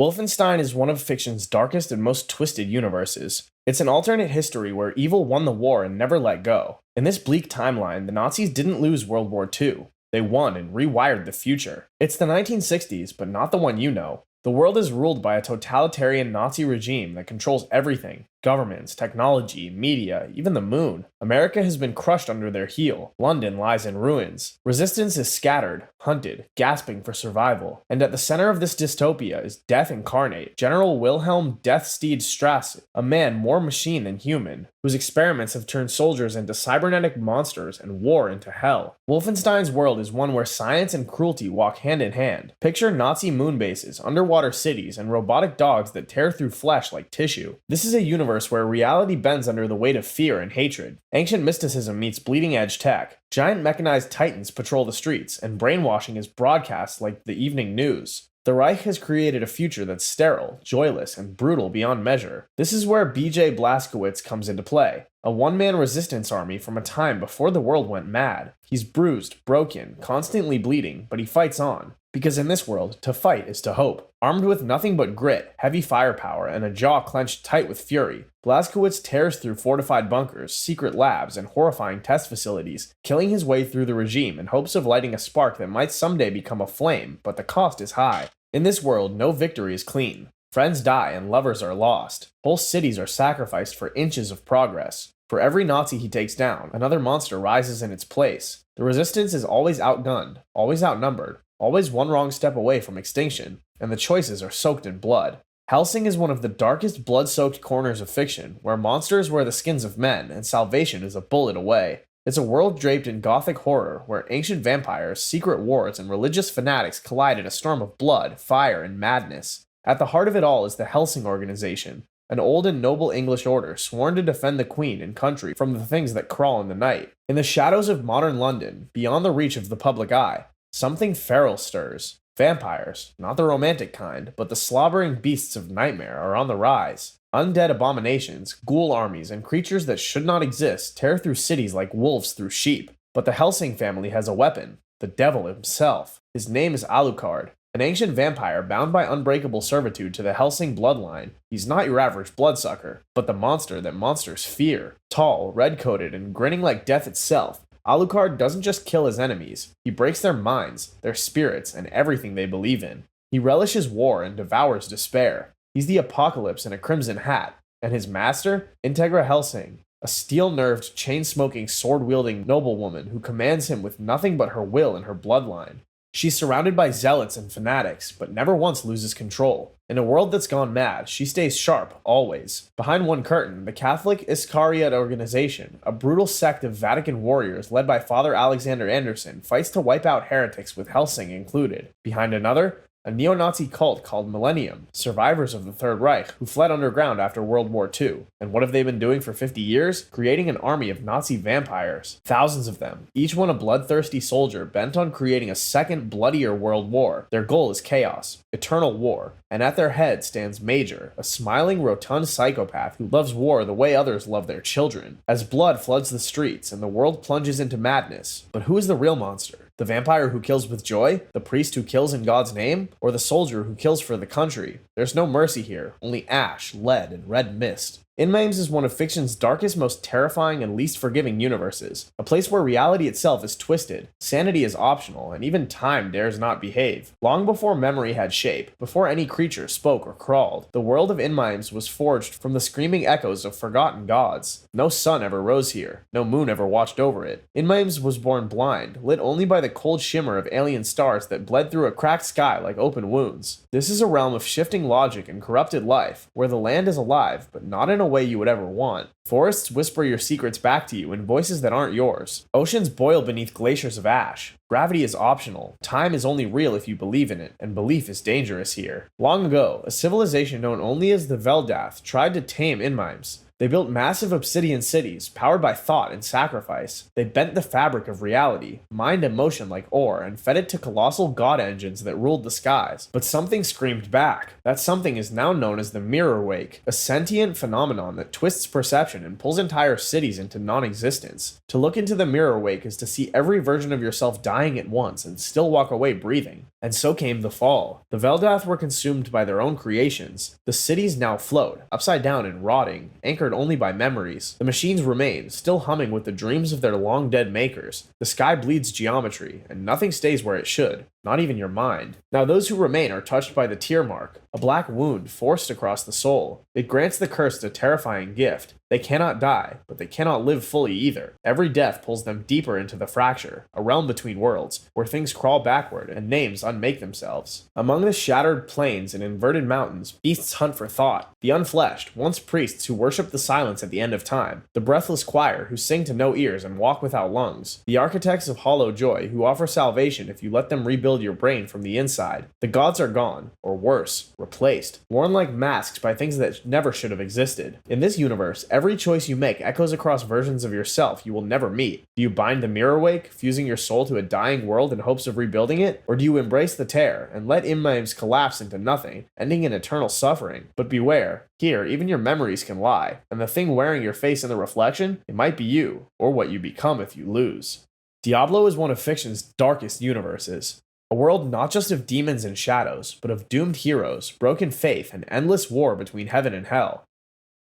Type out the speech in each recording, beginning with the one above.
Wolfenstein is one of fiction's darkest and most twisted universes. It's an alternate history where evil won the war and never let go. In this bleak timeline, the Nazis didn't lose World War II. They won and rewired the future. It's the 1960s, but not the one you know. The world is ruled by a totalitarian Nazi regime that controls everything: governments, technology, media, even the moon. America has been crushed under their heel. London lies in ruins. Resistance is scattered, hunted, gasping for survival. And at the center of this dystopia is death incarnate, General Wilhelm Deathsteed Strasse, a man more machine than human, whose experiments have turned soldiers into cybernetic monsters and war into hell. Wolfenstein's world is one where science and cruelty walk hand in hand. Picture Nazi moon bases, underwater cities, and robotic dogs that tear through flesh like tissue. This is a universe where reality bends under the weight of fear and hatred. Ancient mysticism meets bleeding-edge tech. Giant mechanized titans patrol the streets, and brainwashing is broadcast like the evening news. The Reich has created a future that's sterile, joyless, and brutal beyond measure. This is where B.J. Blazkowicz comes into play, a one-man resistance army from a time before the world went mad. He's bruised, broken, constantly bleeding, but he fights on. Because in this world, to fight is to hope. Armed with nothing but grit, heavy firepower, and a jaw clenched tight with fury, Blazkowicz tears through fortified bunkers, secret labs, and horrifying test facilities, killing his way through the regime in hopes of lighting a spark that might someday become a flame, but the cost is high. In this world, no victory is clean. Friends die and lovers are lost. Whole cities are sacrificed for inches of progress. For every Nazi he takes down, another monster rises in its place. The resistance is always outgunned, always outnumbered, always one wrong step away from extinction, and the choices are soaked in blood. Hellsing is one of the darkest blood-soaked corners of fiction, where monsters wear the skins of men and salvation is a bullet away. It's a world draped in gothic horror, where ancient vampires, secret wars, and religious fanatics collide in a storm of blood, fire, and madness. At the heart of it all is the Hellsing organization, an old and noble English order sworn to defend the Queen and country from the things that crawl in the night. In the shadows of modern London, beyond the reach of the public eye, something feral stirs. Vampires, not the romantic kind, but the slobbering beasts of nightmare, are on the rise. Undead abominations, ghoul armies, and creatures that should not exist tear through cities like wolves through sheep. But the Hellsing family has a weapon: the devil himself. His name is Alucard, an ancient vampire bound by unbreakable servitude to the Hellsing bloodline. He's not your average bloodsucker, but the monster that monsters fear. Tall, red-coated, and grinning like death itself, Alucard doesn't just kill his enemies, he breaks their minds, their spirits, and everything they believe in. He relishes war and devours despair. He's the apocalypse in a crimson hat, and his master, Integra Hellsing, a steel-nerved, chain-smoking, sword-wielding noblewoman who commands him with nothing but her will and her bloodline. She's surrounded by zealots and fanatics, but never once loses control. In a world that's gone mad, she stays sharp, always. Behind one curtain, the Catholic Iscariot organization, a brutal sect of Vatican warriors led by Father Alexander Anderson, fights to wipe out heretics with Hellsing included. Behind another, a neo-Nazi cult called Millennium, survivors of the Third Reich, who fled underground after World War II. And what have they been doing for 50 years? Creating an army of Nazi vampires. Thousands of them, each one a bloodthirsty soldier bent on creating a second, bloodier world war. Their goal is chaos, eternal war, and at their head stands Major, a smiling, rotund psychopath who loves war the way others love their children. As blood floods the streets and the world plunges into madness. But who is the real monster? The vampire who kills with joy? The priest who kills in God's name? Or the soldier who kills for the country? There's no mercy here, only ash, lead, and red mist. Inmames is one of fiction's darkest, most terrifying, and least forgiving universes. A place where reality itself is twisted, sanity is optional, and even time dares not behave. Long before memory had shape, before any creature spoke or crawled, the world of Inmames was forged from the screaming echoes of forgotten gods. No sun ever rose here, no moon ever watched over it. Inmames was born blind, lit only by the cold shimmer of alien stars that bled through a cracked sky like open wounds. This is a realm of shifting logic and corrupted life, where the land is alive, but not in a way you would ever want. Forests whisper your secrets back to you in voices that aren't yours. Oceans boil beneath glaciers of ash. Gravity is optional. Time is only real if you believe in it, and belief is dangerous here. Long ago, a civilization known only as the Veldath tried to tame Inmimes. They built massive obsidian cities, powered by thought and sacrifice. They bent the fabric of reality, mind and motion like ore, and fed it to colossal god engines that ruled the skies. But something screamed back. That something is now known as the mirror wake, a sentient phenomenon that twists perception and pulls entire cities into non-existence. To look into the mirror wake is to see every version of yourself dying at once and still walk away breathing. And so came the fall. The Veldath were consumed by their own creations. The cities now float, upside down and rotting, anchored only by memories. The machines remain, still humming with the dreams of their long-dead makers. The sky bleeds geometry, and nothing stays where it should. Not even your mind. Now those who remain are touched by the tear mark, a black wound forced across the soul. It grants the cursed a terrifying gift. They cannot die, but they cannot live fully either. Every death pulls them deeper into the fracture, a realm between worlds, where things crawl backward and names unmake themselves. Among the shattered plains and inverted mountains, beasts hunt for thought. The unfleshed, once priests who worship the silence at the end of time. The breathless choir who sing to no ears and walk without lungs. The architects of hollow joy who offer salvation if you let them rebuild your brain from the inside. The gods are gone, or worse, replaced, worn like masks by things that never should have existed. In this universe, every choice you make echoes across versions of yourself you will never meet. Do you bind the mirror wake, fusing your soul to a dying world in hopes of rebuilding it? Or do you embrace the tear and let images collapse into nothing, ending in eternal suffering? But beware, here even your memories can lie, and the thing wearing your face in the reflection, it might be you, or what you become if you lose. Diablo is one of fiction's darkest universes. A world not just of demons and shadows, but of doomed heroes, broken faith, and endless war between heaven and hell.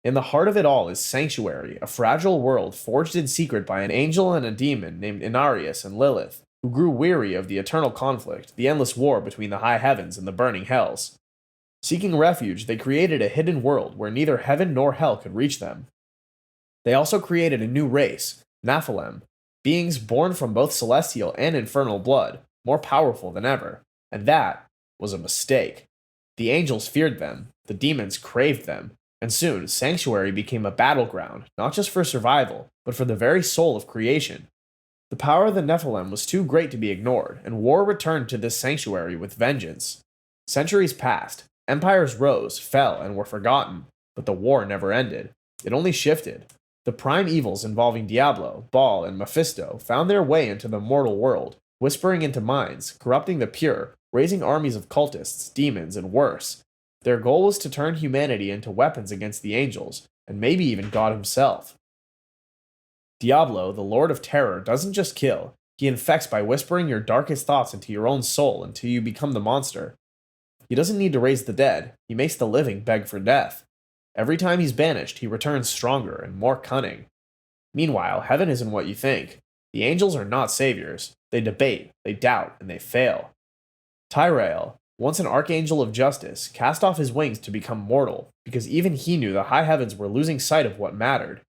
In the heart of it all is Sanctuary, a fragile world forged in secret by an angel and a demon named Inarius and Lilith, who grew weary of the eternal conflict, the endless war between the high heavens and the burning hells. Seeking refuge, they created a hidden world where neither heaven nor hell could reach them. They also created a new race, Nephilim, beings born from both celestial and infernal blood, more powerful than ever, and that was a mistake. The angels feared them, the demons craved them, and soon Sanctuary became a battleground, not just for survival, but for the very soul of creation. The power of the Nephilim was too great to be ignored, and war returned to this sanctuary with vengeance. Centuries passed, empires rose, fell, and were forgotten, but the war never ended. It only shifted. The prime evils involving Diablo, Baal, and Mephisto found their way into the mortal world, whispering into minds, corrupting the pure, raising armies of cultists, demons, and worse. Their goal was to turn humanity into weapons against the angels, and maybe even God himself. Diablo, the Lord of Terror, doesn't just kill, he infects by whispering your darkest thoughts into your own soul until you become the monster. He doesn't need to raise the dead, he makes the living beg for death. Every time he's banished, he returns stronger and more cunning. Meanwhile, heaven isn't what you think. The angels are not saviors. They debate, they doubt, and they fail. Tyrael, once an archangel of justice, cast off his wings to become mortal, because even he knew the high heavens were losing sight of what mattered.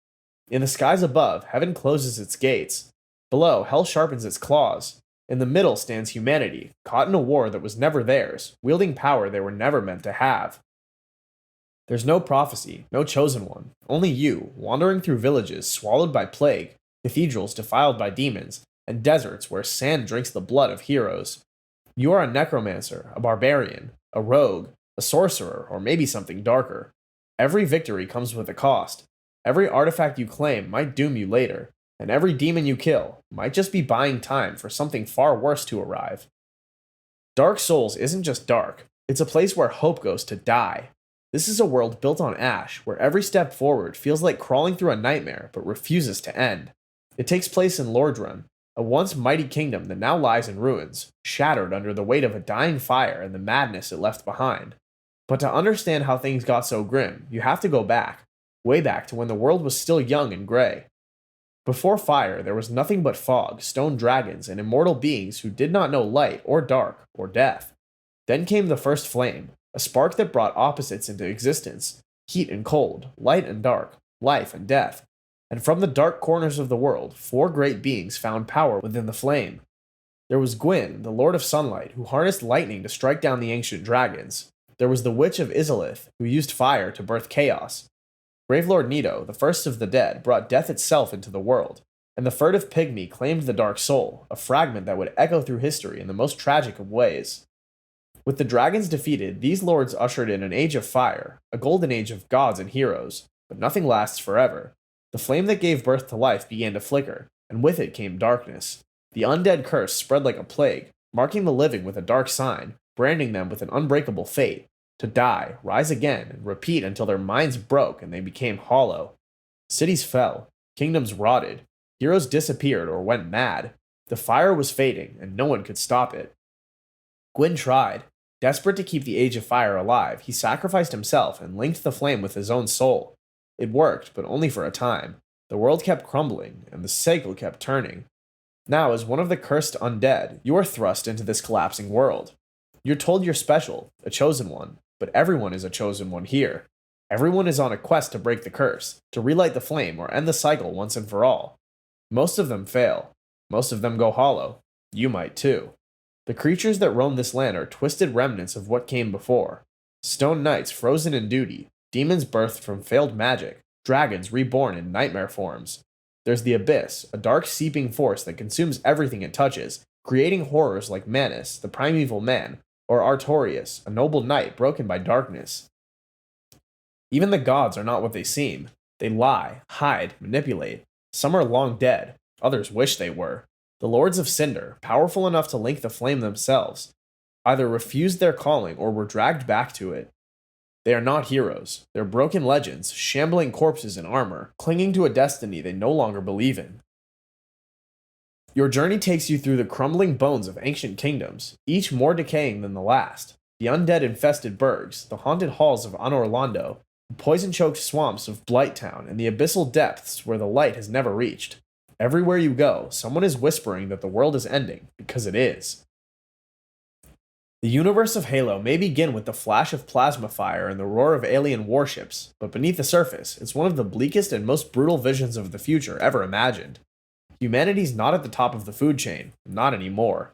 In the skies above, heaven closes its gates. Below, hell sharpens its claws. In the middle stands humanity, caught in a war that was never theirs, wielding power they were never meant to have. There's no prophecy, no chosen one, only you, wandering through villages swallowed by plague, cathedrals defiled by demons, and deserts where sand drinks the blood of heroes. You are a necromancer, a barbarian, a rogue, a sorcerer, or maybe something darker. Every victory comes with a cost. Every artifact you claim might doom you later, and every demon you kill might just be buying time for something far worse to arrive. Dark Souls isn't just dark, it's a place where hope goes to die. This is a world built on ash, where every step forward feels like crawling through a nightmare but refuses to end. It takes place in Lordran, a once mighty kingdom that now lies in ruins, shattered under the weight of a dying fire and the madness it left behind. But to understand how things got so grim, you have to go back, way back to when the world was still young and gray. Before fire, there was nothing but fog, stone dragons, and immortal beings who did not know light or dark or death. Then came the first flame, a spark that brought opposites into existence, heat and cold, light and dark, life and death. And from the dark corners of the world, 4 great beings found power within the flame. There was Gwyn, the Lord of Sunlight, who harnessed lightning to strike down the ancient dragons. There was the Witch of Izalith, who used fire to birth chaos. Gravelord Nito, the first of the dead, brought death itself into the world. And the furtive pygmy claimed the Dark Soul, a fragment that would echo through history in the most tragic of ways. With the dragons defeated, these lords ushered in an age of fire, a golden age of gods and heroes. but nothing lasts forever. The flame that gave birth to life began to flicker, and with it came darkness. The undead curse spread like a plague, marking the living with a dark sign, branding them with an unbreakable fate to die, rise again, and repeat until their minds broke and they became hollow. Cities fell, kingdoms rotted, heroes disappeared or went mad. The fire was fading, and no one could stop it. Gwyn tried. Desperate to keep the Age of Fire alive, he sacrificed himself and linked the flame with his own soul. It worked, but only for a time. The world kept crumbling, and the cycle kept turning. Now, as one of the cursed undead, you are thrust into this collapsing world. You're told you're special, a chosen one, but everyone is a chosen one here. Everyone is on a quest to break the curse, to relight the flame or end the cycle once and for all. Most of them fail. Most of them go hollow. You might too. The creatures that roam this land are twisted remnants of what came before. Stone knights frozen in duty, demons birthed from failed magic, dragons reborn in nightmare forms. There's the Abyss, a dark seeping force that consumes everything it touches, creating horrors like Manus, the primeval man, or Artorias, a noble knight broken by darkness. Even the gods are not what they seem. They lie, hide, manipulate. Some are long dead, others wish they were. The Lords of Cinder, powerful enough to link the flame themselves, either refused their calling or were dragged back to it. They are not heroes. They're broken legends, shambling corpses in armor, clinging to a destiny they no longer believe in. Your journey takes you through the crumbling bones of ancient kingdoms, each more decaying than the last. The undead-infested burgs, the haunted halls of Anor Londo, the poison-choked swamps of Blighttown, and the abyssal depths where the light has never reached. Everywhere you go, someone is whispering that the world is ending, because it is. The universe of Halo may begin with the flash of plasma fire and the roar of alien warships, but beneath the surface, it's one of the bleakest and most brutal visions of the future ever imagined. Humanity's not at the top of the food chain, not anymore.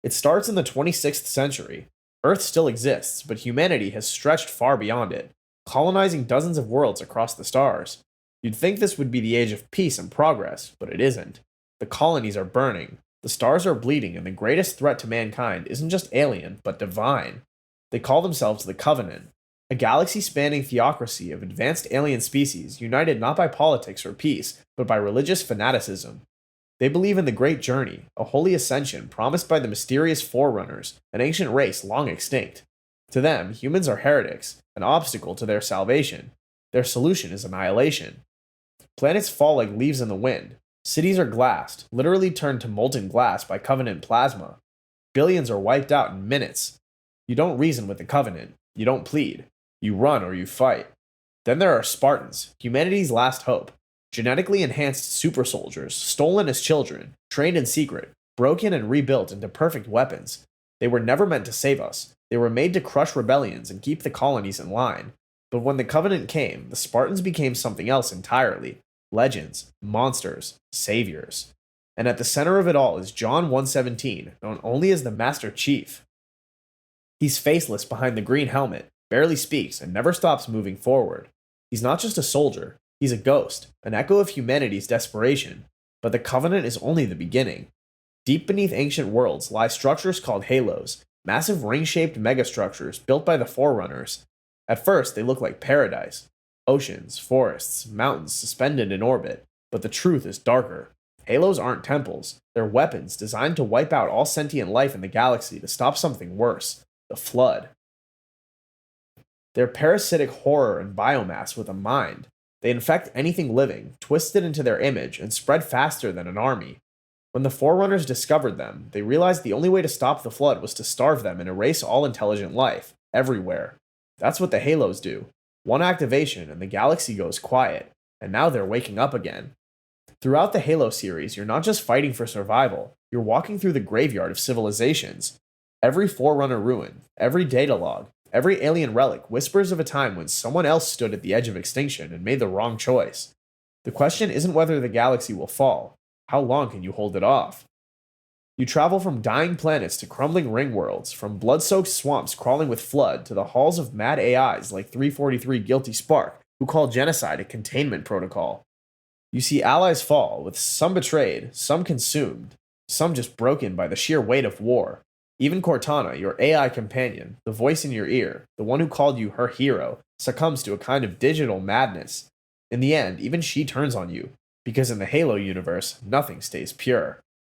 It starts in the 26th century. Earth still exists, but humanity has stretched far beyond it, colonizing dozens of worlds across the stars. You'd think this would be the age of peace and progress, but it isn't. The colonies are burning. The stars are bleeding, and the greatest threat to mankind isn't just alien, but divine. They call themselves the Covenant, a galaxy-spanning theocracy of advanced alien species united not by politics or peace, but by religious fanaticism. They believe in the Great Journey, a holy ascension promised by the mysterious Forerunners, an ancient race long extinct. To them, humans are heretics, an obstacle to their salvation. Their solution is annihilation. Planets fall like leaves in the wind. Cities are glassed, literally turned to molten glass by Covenant plasma. Billions are wiped out in minutes. You don't reason with the Covenant. You don't plead. You run or you fight. Then there are Spartans, humanity's last hope. Genetically enhanced super soldiers, stolen as children, trained in secret, broken and rebuilt into perfect weapons. They were never meant to save us. They were made to crush rebellions and keep the colonies in line. But when the Covenant came, the Spartans became something else entirely. Legends, monsters, saviors. And at the center of it all is John 1:17, known only as the Master Chief. He's faceless behind the green helmet, barely speaks, and never stops moving forward. He's not just a soldier, he's a ghost, an echo of humanity's desperation. But the Covenant is only the beginning. Deep beneath ancient worlds lie structures called halos, massive ring-shaped megastructures built by the Forerunners. At first, they look like paradise. Oceans, forests, mountains suspended in orbit, but the truth is darker. Halos aren't temples, they're weapons designed to wipe out all sentient life in the galaxy to stop something worse, the Flood. They're parasitic horror and biomass with a mind. They infect anything living, twist it into their image, and spread faster than an army. When the Forerunners discovered them, they realized the only way to stop the Flood was to starve them and erase all intelligent life, everywhere. That's what the Halos do. One activation and the galaxy goes quiet, and now they're waking up again. Throughout the Halo series, you're not just fighting for survival, you're walking through the graveyard of civilizations. Every Forerunner ruin, every data log, every alien relic whispers of a time when someone else stood at the edge of extinction and made the wrong choice. The question isn't whether the galaxy will fall. How long can you hold it off? You travel from dying planets to crumbling ring worlds, from blood-soaked swamps crawling with flood to the halls of mad AIs like 343 Guilty Spark, who call genocide a containment protocol. You see allies fall, with some betrayed, some consumed, some just broken by the sheer weight of war. Even Cortana, your AI companion, the voice in your ear, the one who called you her hero, succumbs to a kind of digital madness. In the end, even she turns on you, because in the Halo universe, nothing stays pure.